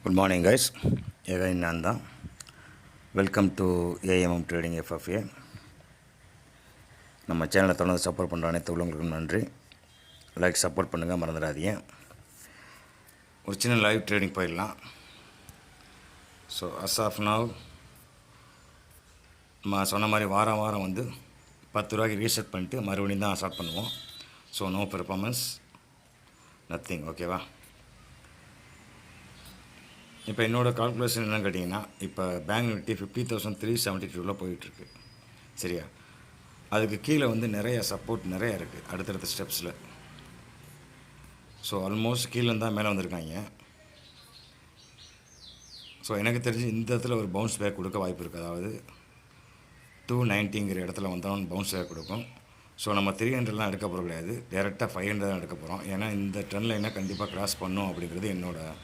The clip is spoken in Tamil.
Good morning guys. எகைன் நான் தான். Welcome to AMM trading FFA. நம்ம சேனலை தொடர்ந்து சப்போர்ட் பண்ணுற அனைத்து உள்ளவங்களுக்கும் நன்றி. லைக் சப்போர்ட் பண்ணுங்கள், மறந்துடாதீங்க. ஒரு சின்ன லைவ் ட்ரேடிங் போயிடலாம். ஸோ அஸ் ஆஃப் நவ் நம்ம சொன்ன மாதிரி வாரம் வந்து 10 ரூபாய்க்கு ரீசெட் பண்ணிட்டு மறுபடியும் தான் ஸ்டார்ட் பண்ணுவோம். So no performance, nothing. ஓகேவா? இப்போ என்னோடய கால்குலேஷன் என்னென்னு கேட்டிங்கன்னா, இப்போ பேங்க் நிஃப்டி 50,372 போயிட்டுருக்கு. சரியா? அதுக்கு கீழே வந்து நிறைய சப்போர்ட் நிறையா இருக்குது அடுத்தடுத்த ஸ்டெப்ஸில். ஸோ ஆல்மோஸ்ட் கீழே தான் மேலே வந்திருக்காங்க. ஸோ எனக்கு தெரிஞ்சு இந்த இடத்துல ஒரு பவுன்ஸ் பேக் கொடுக்க வாய்ப்பு இருக்குது. அதாவது 290ங்கிற இடத்துல வந்தாலும் பவுன்ஸ் பேக் கொடுக்கும். ஸோ நம்ம 300லாம் எடுக்க போகிற கிடையாது, டேரெக்டாக 500 தான் எடுக்க போகிறோம். ஏன்னா இந்த ட்ரெண்ட் லைனை கண்டிப்பாக கிராஸ் பண்ணும் அப்படிங்கிறது என்னோடய